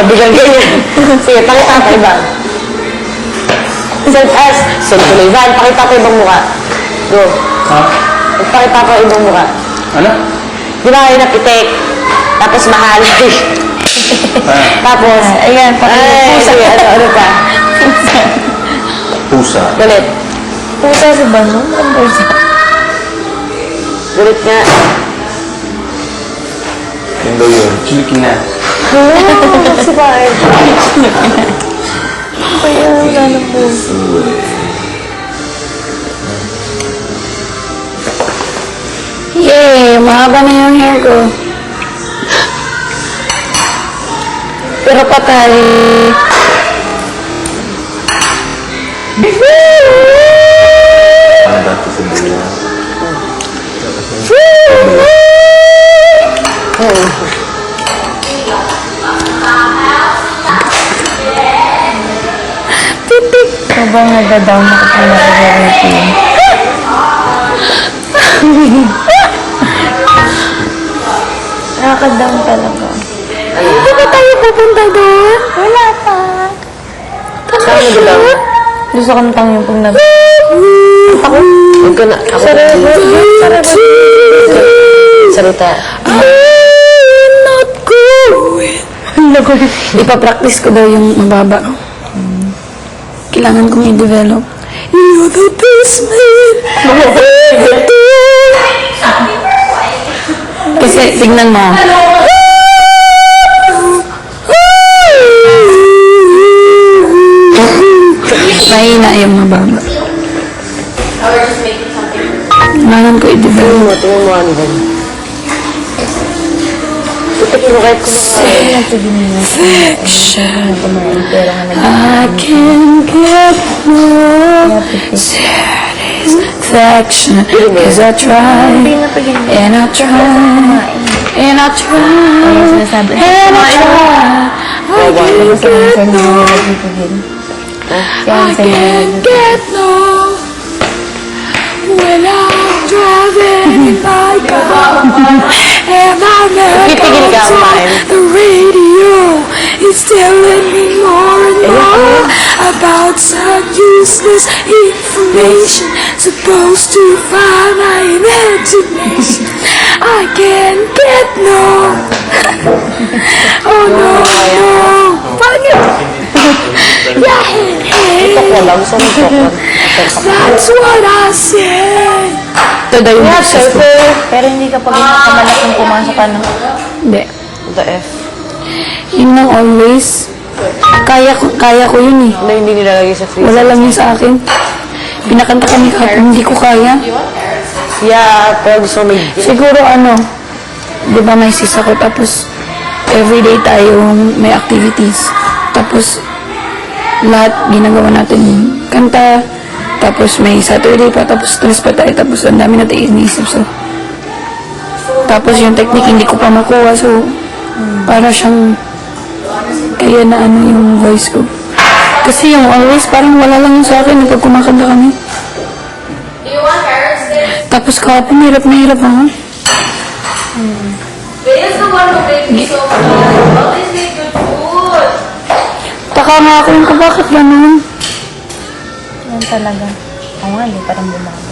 bigyan ganyan. Sige, pakita ko iba. Send ko na Ivan, pakita ko ibang mukha. Go. Ha? Pakita ko ibang mukha. Ano? Di ba kayo napitik? Tapos mahalay. Tapos, ayan, pusa. Sige, ano pa? Pusa. Gulit. Pusa si Bano? Ang pusa. Gulit nga. Yan daw yun. Chiliki na. Si Bart. Kaya wala ng pusa. Yay! Mahaba na yung hair ko. Pero patay. Ano dati sa dila? Titik! Sobrang nagda-down ako kung nag-rating. Nakaka-down talaga. Hindi ba tayo pupunta doon? Wala pa. Saan mo dilaw? Gusto ko nang yung pag nag... Ako? Huwag ka na. Ako Sarita. I'm not going. Ipapractice ko daw yung mababa. Kailangan kong i-develop. You're the best man. Kasi, tignan mo. Mahina yung mababa. Kailangan ko i-develop. Tingnan mo ano ba? Titik mo kahit kumakain. Perfection. I can get no satisfaction. Cause I try, and I try, and I try, and I try. I can't get no when I'm driving in my car. And I Pipigil ka never online. the radio is telling me more and more about some useless information supposed to find my imagination. I can't get no. Oh no, no. Yeah, hey, Tok mo lang. Gusto mo tok lang. that's what I said. Ito daw yung boses ko. Pero hindi ka pag inakamalaking pumasok ka na. Hindi. The F. Yun lang always. Kaya ko yun eh. Na hindi nilalagay sa freezer. Wala lang yun sa akin. Pinakanta kami kahit hindi ko kaya. Yeah, pero gusto mo may... Siguro ano, di ba may sis ako, tapos everyday tayong may activities. Tapos lahat ginagawa natin kanta, tapos may Saturday pa, tapos stress pa tayo, tapos ang dami natin iniisip. So, tapos yung technique hindi ko pa makuha, so para siyang kaya na ano yung voice ko. Kasi yung always parang wala lang yun sa akin pag kumakanta kami. Tapos kahapon hirap na hirap ako. Is the one who makes me so fun. Always make good food. Taka nga ako yung bakit ganun. Yan talaga. Oo nga, hindi pa rin bumago.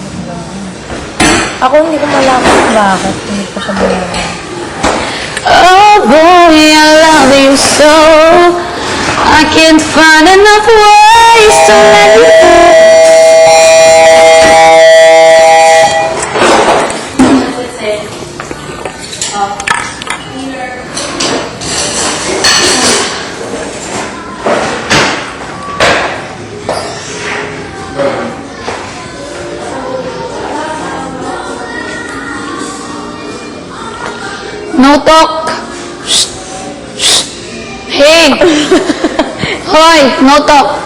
Ako hindi ko malaman kung bakit. Hindi ko siya bumago. Oh boy, I love you so. I can't find enough ways to let you go. No talk. Shh. Shh. Hey. Hoy, no talk.